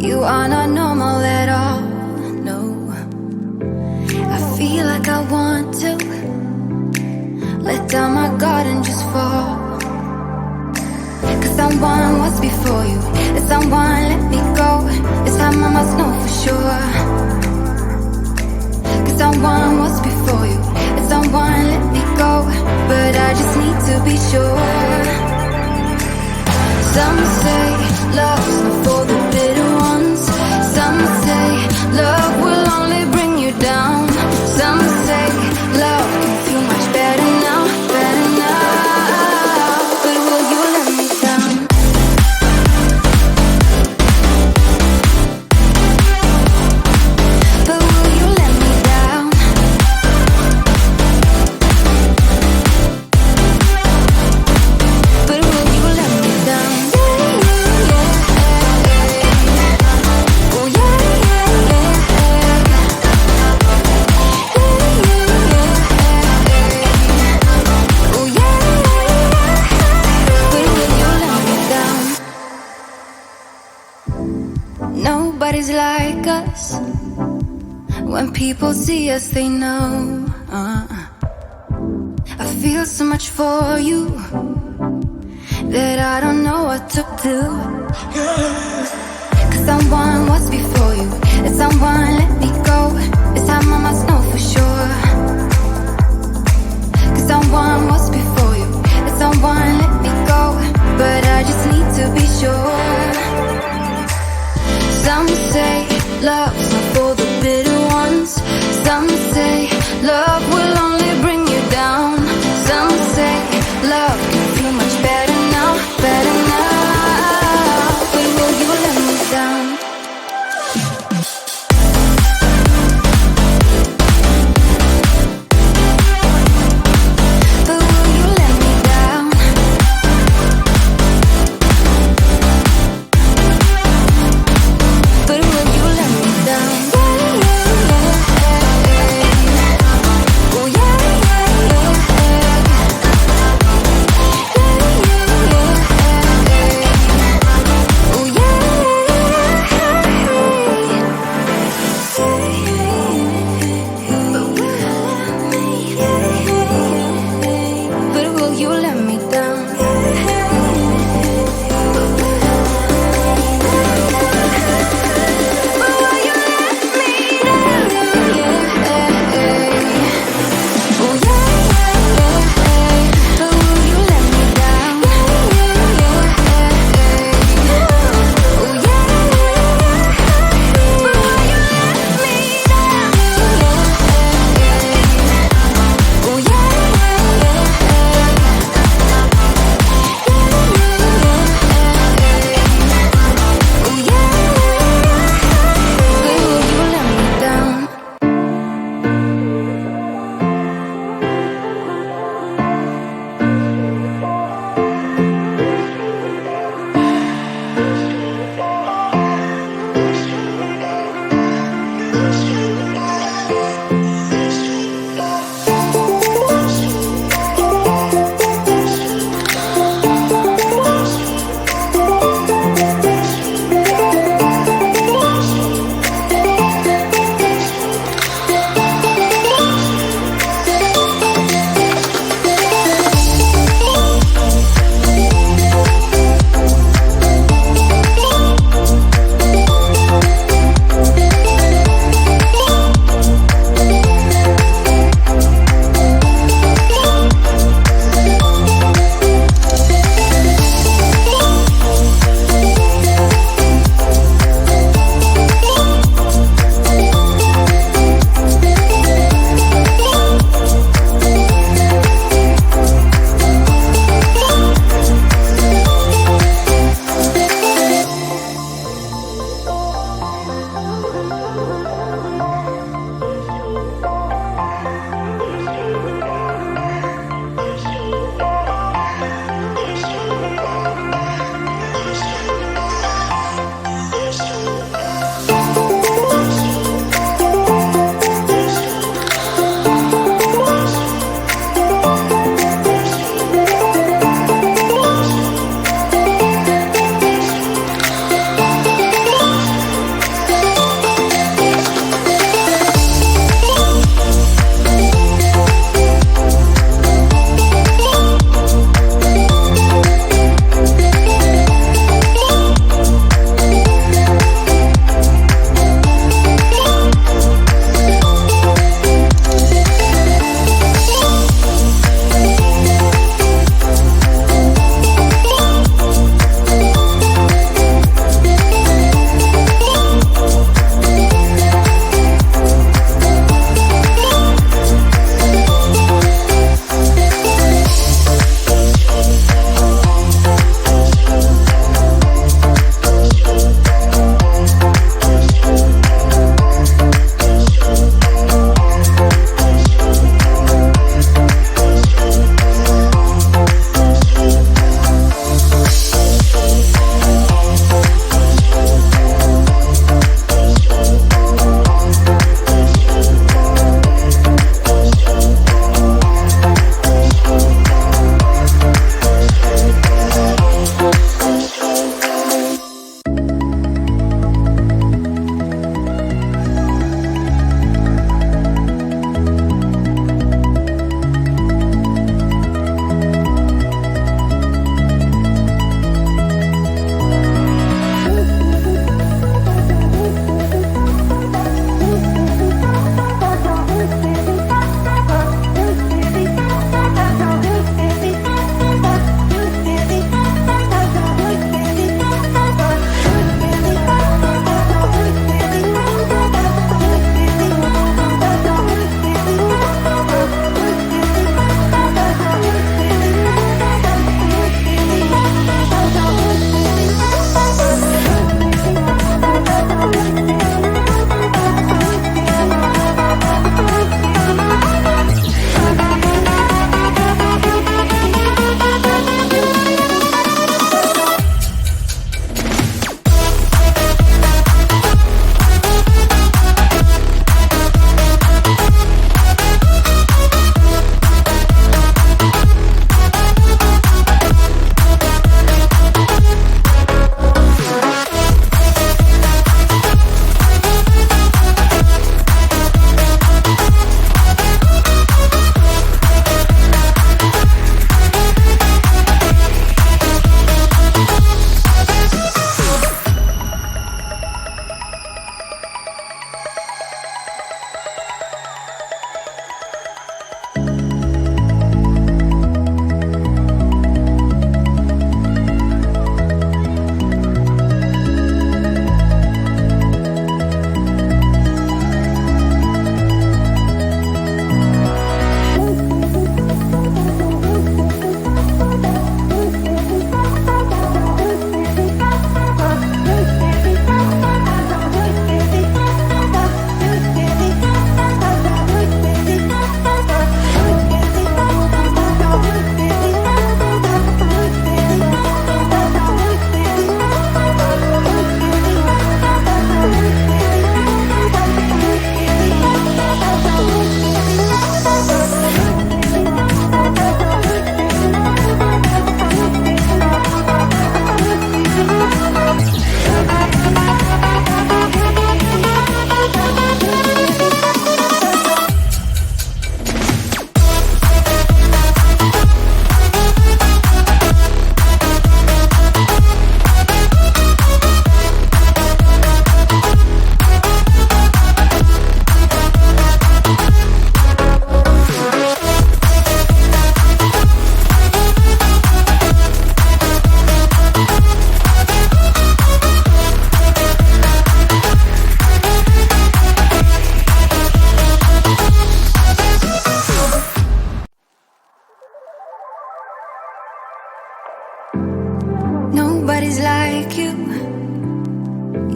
You are not normal at all, no. I feel like I want to let down my guard and just fall. Cause someone was before you, and someone let me go. This time I must know for sure. Cause someone was before you, and someone let me go. But I just need to be sure. Some say love's not for the bitter ones. Some say love will only bring you down. Some say love can feel much better now, better now. But will you let me down? But will you let me down? But will you let me down? Nobody's like us. When people see us, they know. I feel so much for you that I don't know what to do. Cause someone was before you, and someone let me go. This time I must know for sure. Cause someone was before you, and someone let me go. But I just need to be sure. Some say love's not for the bitter ones. Some say love will only bring you down. Some say love can feel much better now, better now. But will you let me down? But will you let me down? But will you let me down?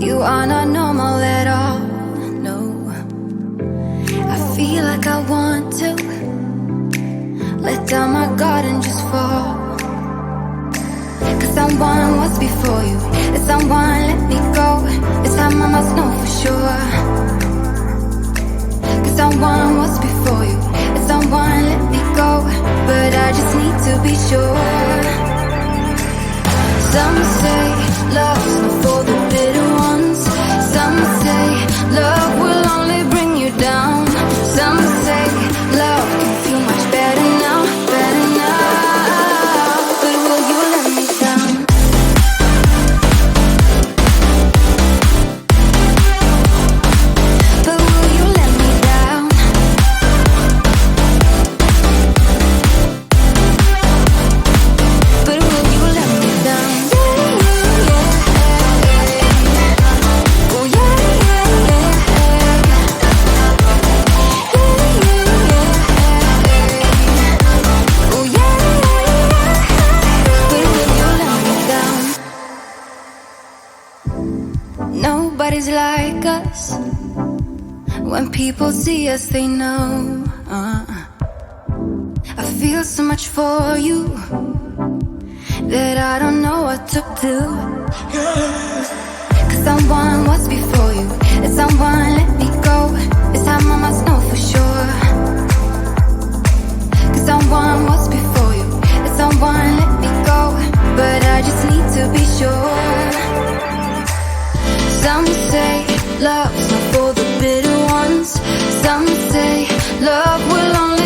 You are not normal at all, no. I feel like I want to let down my guard and just fall. Cause someone was before you, and someone let me go. This time I must know for sure. Cause someone was before you, and someone let me go. But I just need to be sure. Some say love's not for the bitter ones. Some say love will only bring you down. Some say love can feel much better now, better now. But will you let me down? But will you let me down? But will you let me down? Oh yeah, yeah, yeah. Oh yeah, yeah. But will you let me down? Nobody's like us. When people see us, they know. I feel so much for you that I don't know what to do. Cause someone was before you, and someone let me go. This time I must know for sure. Cause someone was before you, and someone let me go. But I just need to be sure. Some say love's not for the bitter ones. Some say love will only